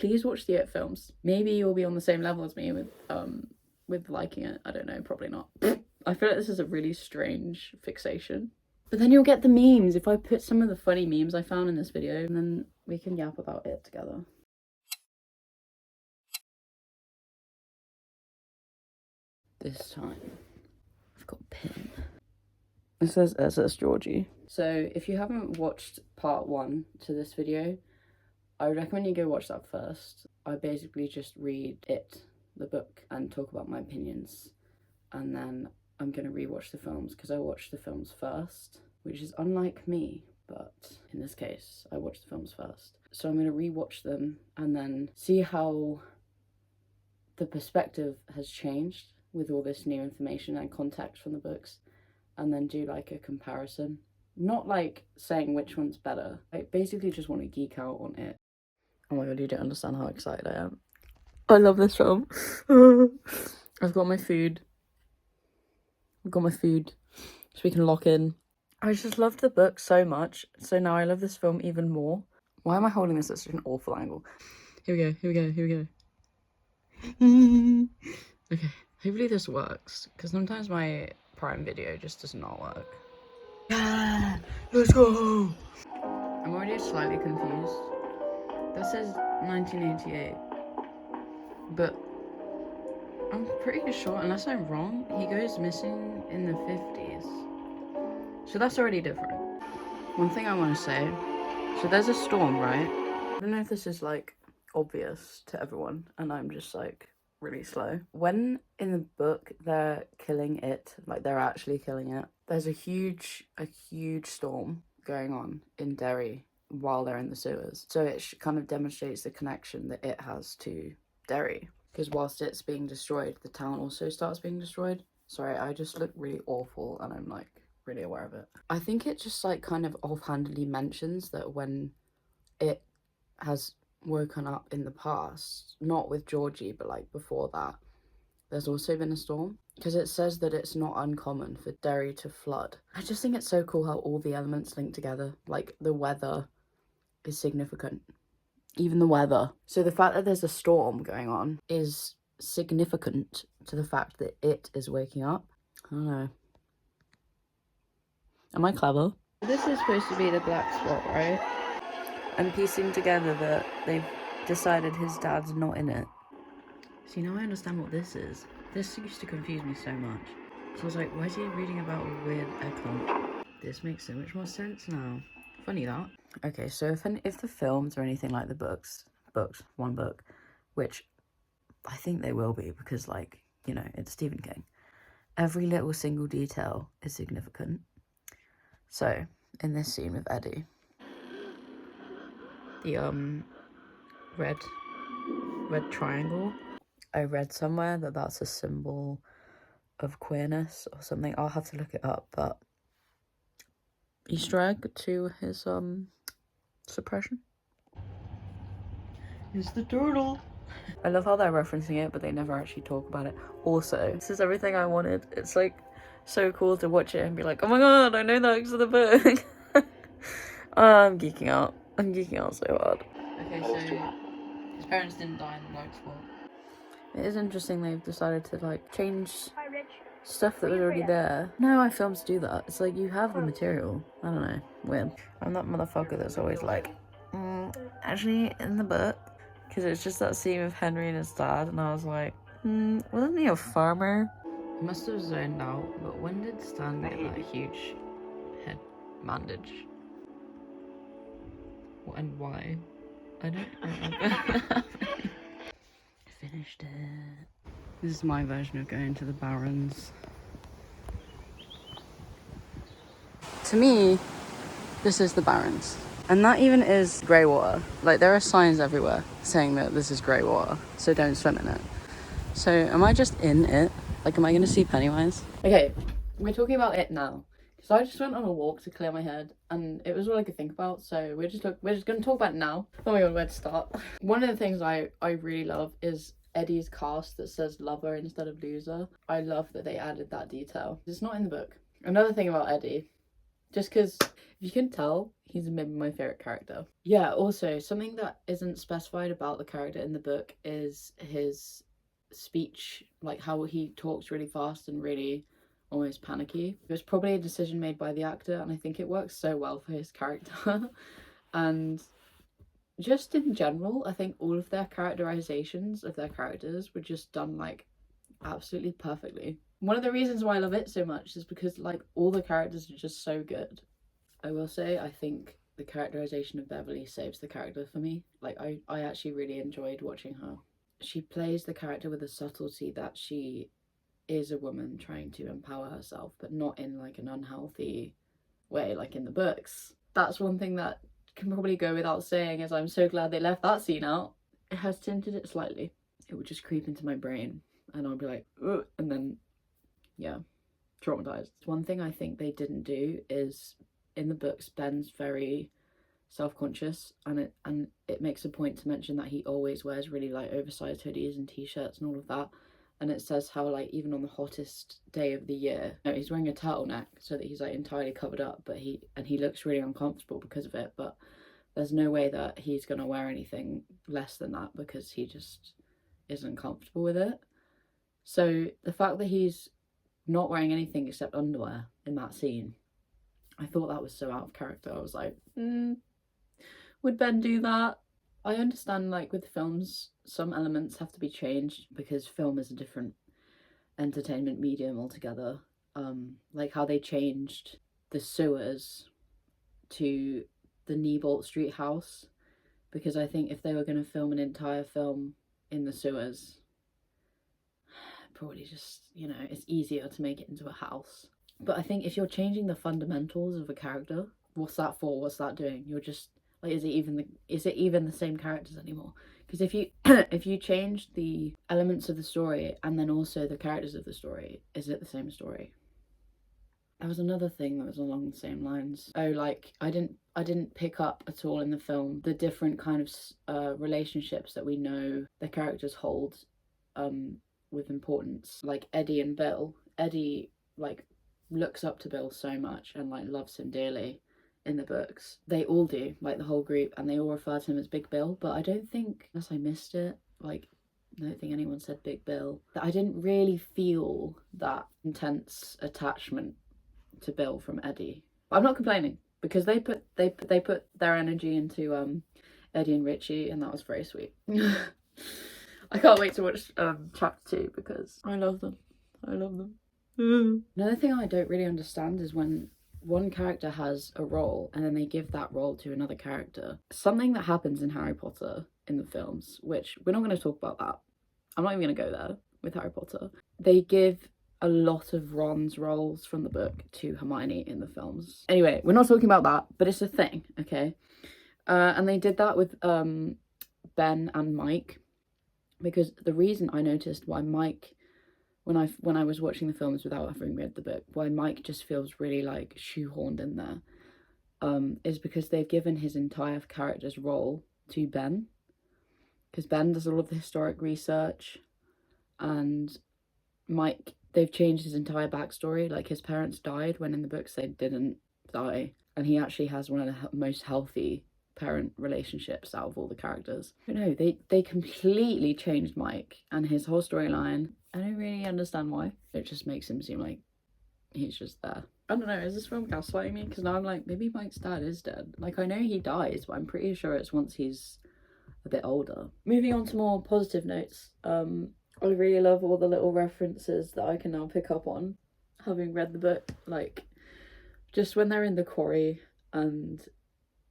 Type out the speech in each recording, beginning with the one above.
please watch the It films. Maybe you'll be on the same level as me with liking it. I don't know, probably not. I feel like this is a really strange fixation. But then you'll get the memes if I put some of the funny memes I found in this video, and then we can yap about it together. This time, I've got a pin. It says SS Georgie. So if you haven't watched part 1 to this video, I would recommend you go watch that first. I basically just read it, the book, and talk about my opinions. And then I'm going to rewatch the films because I watched the films first, which is unlike me, but in this case, I watched the films first. So I'm going to rewatch them and then see how the perspective has changed with all this new information and context from the books, and then do like a comparison. Not like saying which one's better. I basically just want to geek out on it. Oh my god, you don't understand how excited I am. I love this film. I've got my food. So we can lock in. I just loved the book so much, so now I love this film even more. Why am I holding this at such an awful angle? Here we go. Okay, hopefully this works, because sometimes my Prime Video just does not work. Yeah, let's go! I'm already slightly confused. That says 1988, but I'm pretty sure, unless I'm wrong, he goes missing in the 50s. So that's already different. One thing I want to say, so there's a storm, right? I don't know if this is like obvious to everyone, and I'm just like really slow. When in the book they're killing it, like they're actually killing it, there's a huge storm going on in Derry while they're in the sewers. So it kind of demonstrates the connection that it has to Derry. Because whilst it's being destroyed, the town also starts being destroyed. Sorry, I just look really awful and I'm like really aware of it. I think it just like kind of offhandedly mentions that when it has woken up in the past, not with Georgie, but like before that, there's also been a storm. Because it says that it's not uncommon for Derry to flood. I just think it's so cool how all the elements link together. Like the weather is significant. Even the weather. So the fact that there's a storm going on is significant to the fact that it is waking up. I don't know. Am I clever? This is supposed to be the black spot, right? I'm piecing together that they've decided his dad's not in it. See, now I understand what this is. This used to confuse me so much. So I was like, why is he reading about a weird icon? This makes so much more sense now. Funny that. Okay, so if the films are anything like the books, one book, which I think they will be because, like, you know, it's Stephen King. Every little single detail is significant. So, in this scene with Eddie, the red triangle, I read somewhere that that's a symbol of queerness or something. I'll have to look it up, but Easter egg to his suppression. It's the turtle. I love how they're referencing it, but they never actually talk about it. Also, this is everything I wanted. It's like so cool to watch it and be like, oh my god, I know that because of the book. I'm geeking out. I'm geeking out so hard. Okay, so his parents didn't die in the black spot. It is interesting they've decided to like change stuff that was already there. No, I films do that. It's like you have the material. I don't know. Weird. I'm that motherfucker that's always like, actually in the book, because it's just that scene with Henry and his dad, and I was like, wasn't he a farmer? He must have zoned out, but when did Stan get that huge head bandage? And why? I don't remember. Finished it. This is my version of going to the Barrens. To me, this is the Barrens. And that even is grey water. Like, there are signs everywhere saying that this is grey water, so don't swim in it. So, am I just in it? Like, am I going to see Pennywise? Okay, we're talking about it now. Because I just went on a walk to clear my head, and it was all I could think about, so we're just going to talk about it now. Oh my god, where to start? One of the things I really love is Eddie's cast that says lover instead of loser. I love that they added that detail. It's not in the book. Another thing about Eddie just because if you can tell, he's maybe my favorite character. Yeah, also something that isn't specified about the character in the book is his speech, like how he talks really fast and really almost panicky. It was probably a decision made by the actor, and I think it works so well for his character. And just in general, I think all of their characterizations of their characters were just done like absolutely perfectly. One of the reasons why I love it so much is because like all the characters are just so good. I will say I think the characterization of Beverly saves the character for me. Like I actually really enjoyed watching her. She plays the character with a subtlety that she is a woman trying to empower herself, but not in like an unhealthy way like in the books. That's one thing that can probably go without saying, is I'm so glad they left that scene out. It has tinted it slightly. It would just creep into my brain and I'll be like, ugh, and then yeah, traumatized. One thing I think they didn't do is in the books Ben's very self-conscious, and it makes a point to mention that he always wears really like oversized hoodies and t-shirts and all of that, and it says how like even on the hottest day of the year, you know, he's wearing a turtleneck so that he's like entirely covered up, but he looks really uncomfortable because of it, but there's no way that he's gonna wear anything less than that because he just isn't comfortable with it. So the fact that he's not wearing anything except underwear in that scene, I thought that was so out of character. I was like, would Ben do that? I understand like with films some elements have to be changed because film is a different entertainment medium altogether. Like how they changed the sewers to the Neibolt Street house, because I think if they were going to film an entire film in the sewers, probably just, you know, it's easier to make it into a house. But I think if you're changing the fundamentals of a character, what's that for? What's that doing? You're just like, is it even the same characters anymore? Because if you if you change the elements of the story and then also the characters of the story, is it the same story? There was another thing that was along the same lines. Oh, like I didn't pick up at all in the film the different kind of relationships that we know the characters hold with importance. Like Eddie and Bill. Eddie like looks up to Bill so much and like loves him dearly in the books. They all do, like the whole group, and they all refer to him as Big Bill, but I don't think, unless I missed it, like I don't think anyone said Big Bill. I didn't really feel that intense attachment to Bill from Eddie. But I'm not complaining because they put their energy into Eddie and Richie, and that was very sweet. I can't wait to watch chapter 2 because I love them. I love them. Another thing I don't really understand is when one character has a role and then they give that role to another character. Something that happens in Harry Potter in the films, which we're not going to talk about that. I'm not even going to go there with Harry Potter. They give a lot of Ron's roles from the book to Hermione in the films. Anyway, we're not talking about that, but it's a thing, okay? And they did that with Ben and Mike, because the reason I noticed why Mike, when I was watching the films without having read the book, why Mike just feels really like shoehorned in there, is because they've given his entire character's role to Ben, because Ben does all of the historic research, and Mike, they've changed his entire backstory. Like his parents died when in the books they didn't die, and he actually has one of the most healthy parent relationships out of all the characters. But no, they completely changed Mike and his whole storyline. I don't really understand why. It just makes him seem like he's just there. I don't know, is this film gaslighting me? Because now I'm like, maybe Mike's dad is dead. Like, I know he dies, but I'm pretty sure it's once he's a bit older. Moving on to more positive notes. I really love all the little references that I can now pick up on, having read the book. Like, just when they're in the quarry and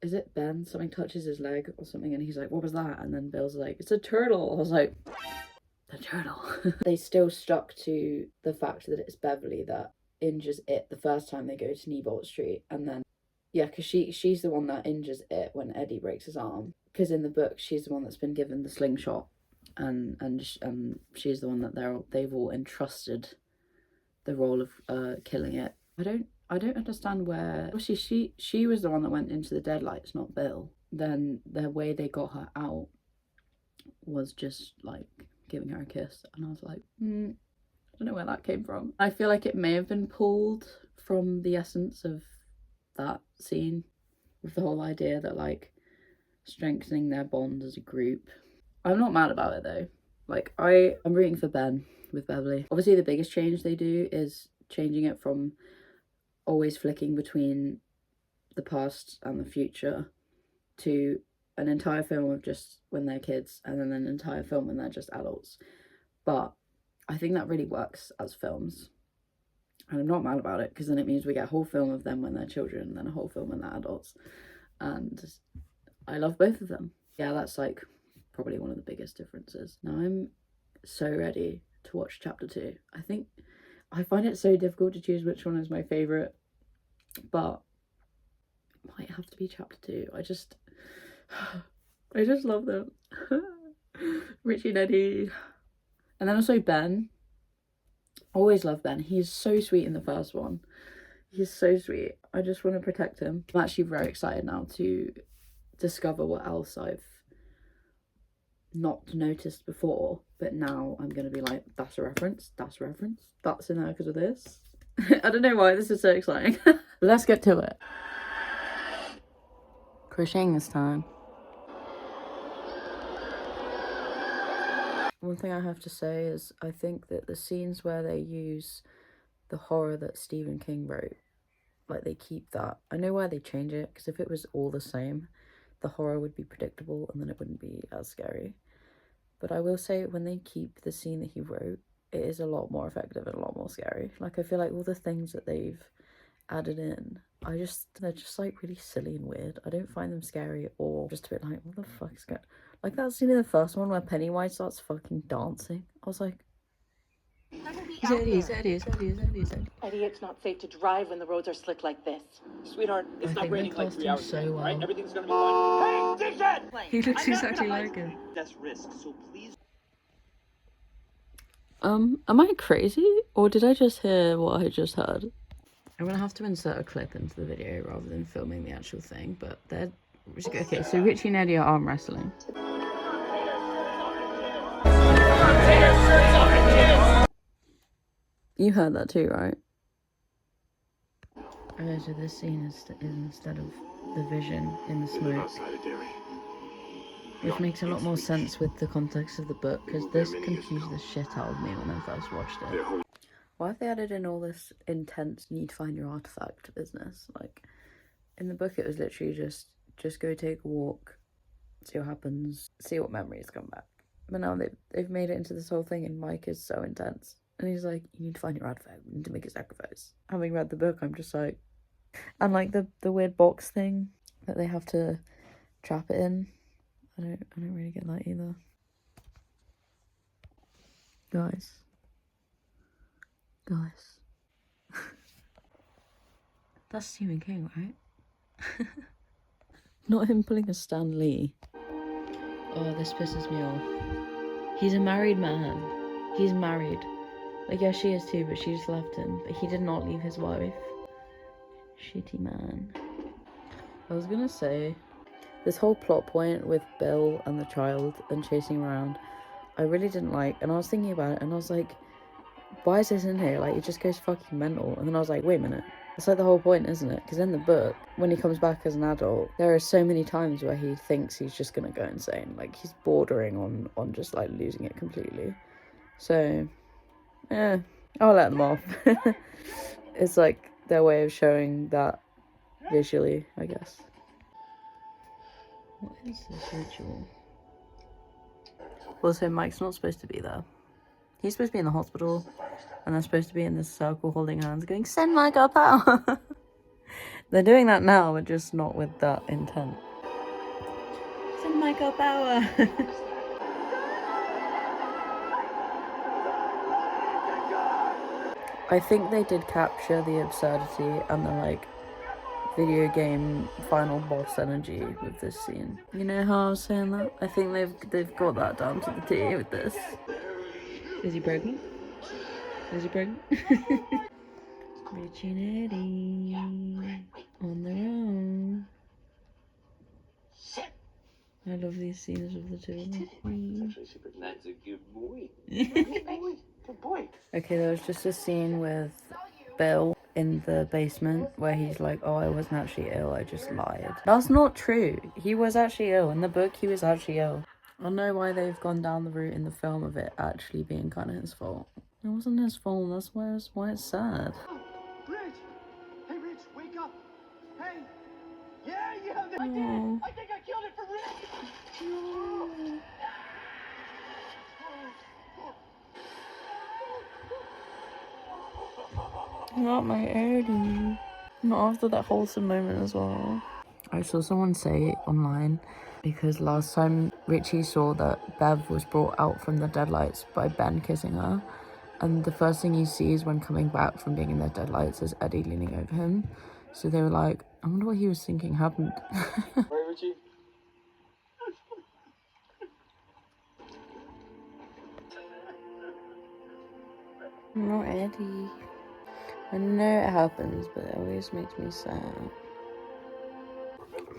is it Ben? Something touches his leg or something and he's like, what was that? And then Bill's like, it's a turtle. I was like, the turtle. They still stuck to the fact that it's Beverly that injures it the first time they go to Neibolt Street. And then, yeah, because she's the one that injures it when Eddie breaks his arm. Because in the book, she's the one that's been given the slingshot. And she's the one that they've all entrusted the role of killing it. I don't understand where. Obviously, she was the one that went into the deadlights, not Bill. Then the way they got her out was just like giving her a kiss, and I was like, I don't know where that came from. I feel like it may have been pulled from the essence of that scene with the whole idea that like strengthening their bond as a group. I'm not mad about it though. Like I'm rooting for Ben with Beverly. Obviously the biggest change they do is changing it from always flicking between the past and the future to an entire film of just when they're kids and then an entire film when they're just adults. But I think that really works as films. And I'm not mad about it because then it means we get a whole film of them when they're children and then a whole film when they're adults. And I love both of them. Yeah, that's like probably one of the biggest differences. Now I'm so ready to watch chapter 2. I think I find it so difficult to choose which one is my favourite, but it might have to be chapter 2. I just love them. Richie and Eddie. And then also Ben. Always love Ben. He's so sweet in the first one. He's so sweet. I just want to protect him. I'm actually very excited now to discover what else I've not noticed before, but now I'm going to be like, that's a reference, that's a reference, that's in there because of this. I don't know why this is so exciting. Let's get to it. Crocheting this time. One thing I have to say is I think that the scenes where they use the horror that Stephen King wrote, like they keep that. I know why they change it, because if it was all the same, the horror would be predictable and then it wouldn't be as scary. But I will say when they keep the scene that he wrote, it is a lot more effective and a lot more scary. Like I feel like all the things that they've added in, they're just like really silly and weird. I don't find them scary or just a bit like, what the fuck is going on? Like that scene in the first one where Pennywise starts fucking dancing. I was like, Eddie. Eddie, it's not safe to drive when the roads are slick like this. Sweetheart, it's not raining like 3 hours so ago, well. right? Everything's gonna be fine. Hey, Jason! He looks exactly like him. That's risk, so please. Am I crazy? Or did I just hear what I just heard? I'm gonna have to insert a clip into the video rather than filming the actual thing, but they're... Okay, so Richie and Eddie are arm wrestling. You heard that too, right? Okay, so this scene is instead of the vision in the smoke. Which makes a lot more sense with the context of the book, because this confused the shit out of me when I first watched it. Why have they added in all this intense need to find your artifact business? Like, in the book it was literally just go take a walk, see what happens, see what memories come back. But now they've made it into this whole thing, and Mike is so intense. And he's like, you need to find your artifact, you need to make a sacrifice. Having read the book, I'm just like... And like the weird box thing that they have to trap it in. I don't really get that either. Guys. That's Stephen King, right? Not him pulling a Stan Lee. Oh, this pisses me off. He's a married man. He's married. Like, yeah, she is too, but she just left him. But he did not leave his wife. Shitty man. I was gonna say, this whole plot point with Bill and the child and chasing around, I really didn't like. And I was thinking about it and I was like, why is this in here? Like, it just goes fucking mental. And then I was like, wait a minute. It's like the whole point, isn't it? Because in the book, when he comes back as an adult, there are so many times where he thinks he's just gonna go insane. Like, he's bordering on just like losing it completely. So, yeah, I'll let them off. It's like their way of showing that visually, I guess. What is this ritual? Well, so Mike's not supposed to be there. He's supposed to be in the hospital, and they're supposed to be in this circle holding hands going, send Mike up out. They're doing that now, but just not with that intent. Send Mike up power. I think they did capture the absurdity and the like video game final boss energy with this scene. You know how I was saying that? I think they've got that down to the T with this. Is he pregnant? Is he pregnant? Rich and Eddie on their own. I love these scenes of the two of them. That's a good boy. Good boy. Okay, there was just a scene with Bill in the basement where he's like, oh, I wasn't actually ill, I just lied. That's not true. He was actually ill. In the book, he was actually ill. I don't know why they've gone down the route in the film of it actually being kind of his fault. It wasn't his fault, that's why it's sad. Rich! Hey, Rich, wake up! Hey! Yeah, I did! I think I killed it for Rich! Not my Eddie. Not after that wholesome moment as well. I saw someone say online, because last time Richie saw that Bev was brought out from the deadlights by Ben kissing her, and the first thing he sees when coming back from being in the deadlights is Eddie leaning over him. So they were like, I wonder what he was thinking happened. Right, Richie? Not Eddie. I know it happens, but it always makes me sad.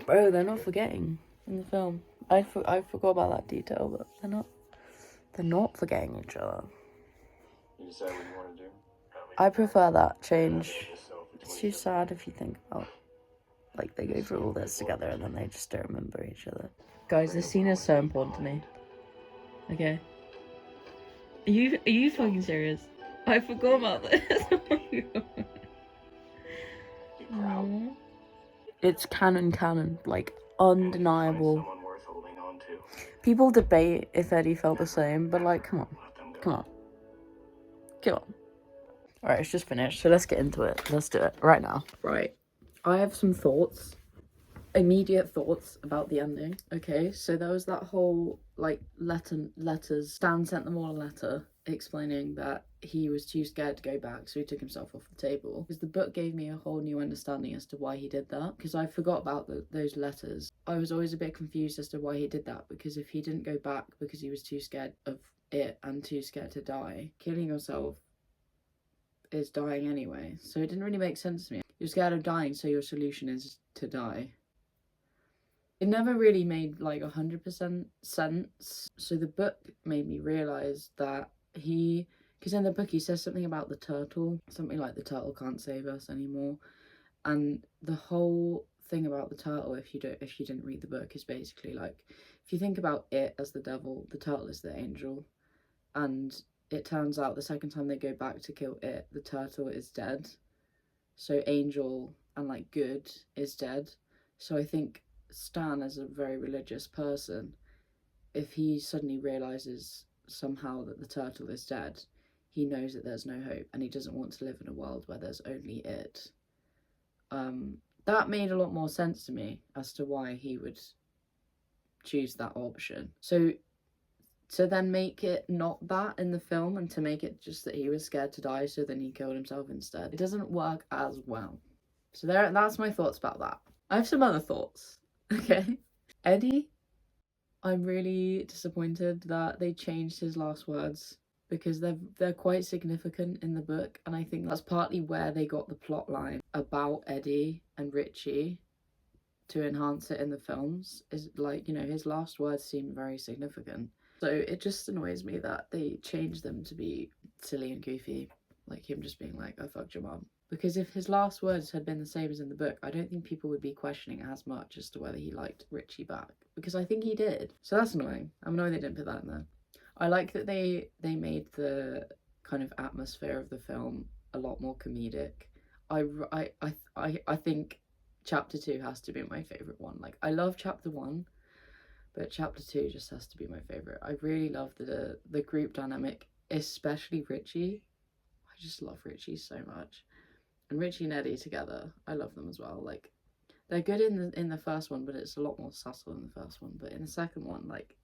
Bro, they're not forgetting in the film. I forgot about that detail, but they're not forgetting each other. You decide what you want to do? I prefer that change. It's too sad if you think about, like, they go through all this together and then they just don't remember each other. Guys, this scene is so important to me. Okay? Are you fucking serious? I forgot about this. Oh my God. You proud? It's canon, like, undeniable. Someone worth holding on to. People debate if Eddie felt the same, but, like, come on. Alright, it's just finished, so let's get into it. Let's do it right now. Right. I have some thoughts. Immediate thoughts about the ending. Okay, so there was that whole, like, letters. Stan sent them all a letter explaining that he was too scared to go back, so he took himself off the table. Because the book gave me a whole new understanding as to why he did that. Because I forgot about those letters. I was always a bit confused as to why he did that. Because if he didn't go back because he was too scared of it and too scared to die, killing yourself is dying anyway. So it didn't really make sense to me. You're scared of dying, so your solution is to die. It never really made like 100% sense. So the book made me realise that because in the book he says something about the turtle, something like the turtle can't save us anymore. And the whole thing about the turtle, if you didn't read the book, is basically like, if you think about it as the devil, the turtle is the angel. And it turns out the second time they go back to kill it, the turtle is dead. So angel and like good is dead. So I think Stan, as a very religious person, if he suddenly realizes somehow that the turtle is dead, he knows that there's no hope and he doesn't want to live in a world where there's only it. That made a lot more sense to me as to why he would choose that option. So to then make it not that in the film and to make it just that he was scared to die, so then he killed himself instead, it doesn't work as well. So that's my thoughts about that. I have some other thoughts. Okay. Eddie, I'm really disappointed that they changed his last words, because they're quite significant in the book, and I think that's partly where they got the plot line about Eddie and Richie to enhance it in the films. Is like, you know, his last words seem very significant. So it just annoys me that they changed them to be silly and goofy, like him just being like, I fucked your mum. Because if his last words had been the same as in the book, I don't think people would be questioning as much as to whether he liked Richie back. Because I think he did. So that's annoying. I'm annoyed they didn't put that in there. I like that they made the kind of atmosphere of the film a lot more comedic. I think chapter 2 has to be my favourite one. Like, I love chapter 1, but chapter 2 just has to be my favourite. I really love the group dynamic, especially Richie. I just love Richie so much. And Richie and Eddie together, I love them as well. Like, they're good in the first one, but it's a lot more subtle in the first one. But in the second one, like,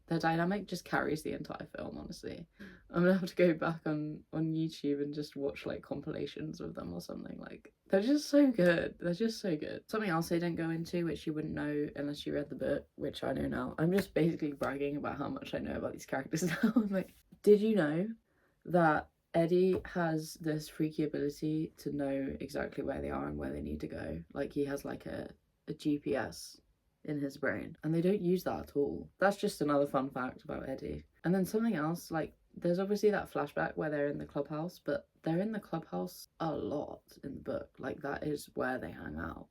their dynamic just carries the entire film, honestly. I'm gonna have to go back on YouTube and just watch like compilations of them or something. Like, they're just so good. They're just so good. Something else they didn't go into, which you wouldn't know unless you read the book, which I know now. I'm just basically bragging about how much I know about these characters now. I'm like, did you know that Eddie has this freaky ability to know exactly where they are and where they need to go? Like, he has like a GPS in his brain, and they don't use that at all. That's just another fun fact about Eddie. And then something else, like, there's obviously that flashback where they're in the clubhouse, but they're in the clubhouse a lot in the book. Like, that is where they hang out.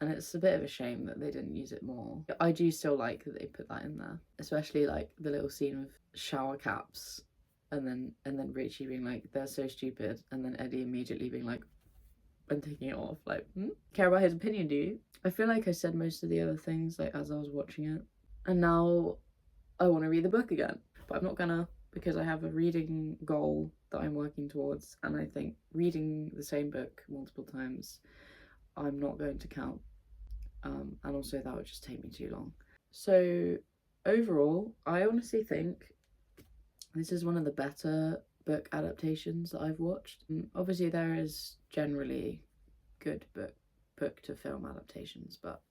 And it's a bit of a shame that they didn't use it more. I do still like that they put that in there, especially like the little scene of shower caps, and then Richie being like, they're so stupid, and then Eddie immediately being like, and taking it off. Like, care about his opinion, do you? I feel like I said most of the other things like as I was watching it, and now I want to read the book again, but I'm not gonna, because I have a reading goal that I'm working towards, and I think reading the same book multiple times, I'm not going to count. And also that would just take me too long. So overall, I honestly think this is one of the better book adaptations that I've watched. Obviously there is generally good book to film adaptations, but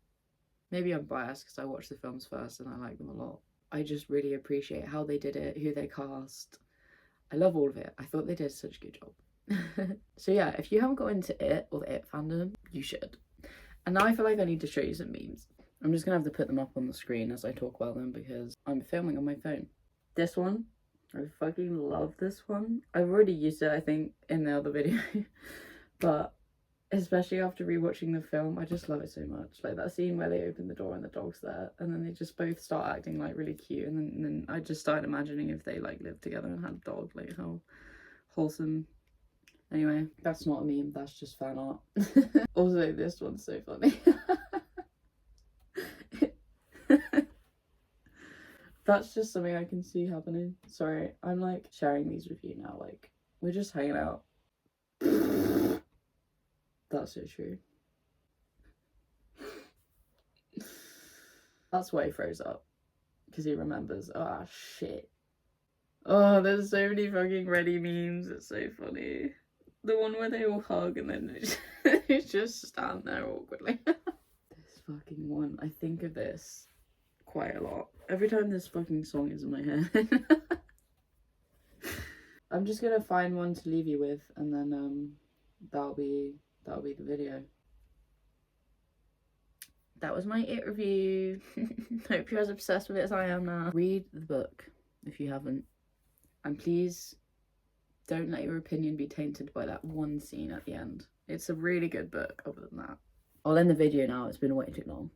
maybe I'm biased because I watched the films first and I like them a lot. I just really appreciate how they did it, who they cast. I love all of it. I thought they did such a good job. So yeah, if you haven't got into it or the It fandom, you should. And now I feel like I need to show you some memes. I'm just gonna have to put them up on the screen as I talk about them because I'm filming on my phone. This one, I fucking love this one. I've already used it, I think, in the other video. But especially after rewatching the film, I just love it so much. Like that scene where they open the door and the dog's there, and then they just both start acting like really cute, and then I just started imagining if they like lived together and had a dog, like how wholesome. Anyway, that's not a meme, that's just fan art. Also, this one's so funny. That's just something I can see happening. Sorry, I'm like sharing these with you now, like we're just hanging out. That's so true. That's why he froze up, because he remembers. Ah, shit. Oh, there's so many fucking ready memes. It's so funny. The one where they all hug and then they just stand there awkwardly. This fucking one. I think of this quite a lot. Every time this fucking song is in my head. I'm just gonna find one to leave you with, and then that'll be the video. That was my It review. Hope you're as obsessed with it as I am now. Read the book if you haven't, and please don't let your opinion be tainted by that one scene at the end. It's a really good book other than that. I'll end the video now, it's been way too long.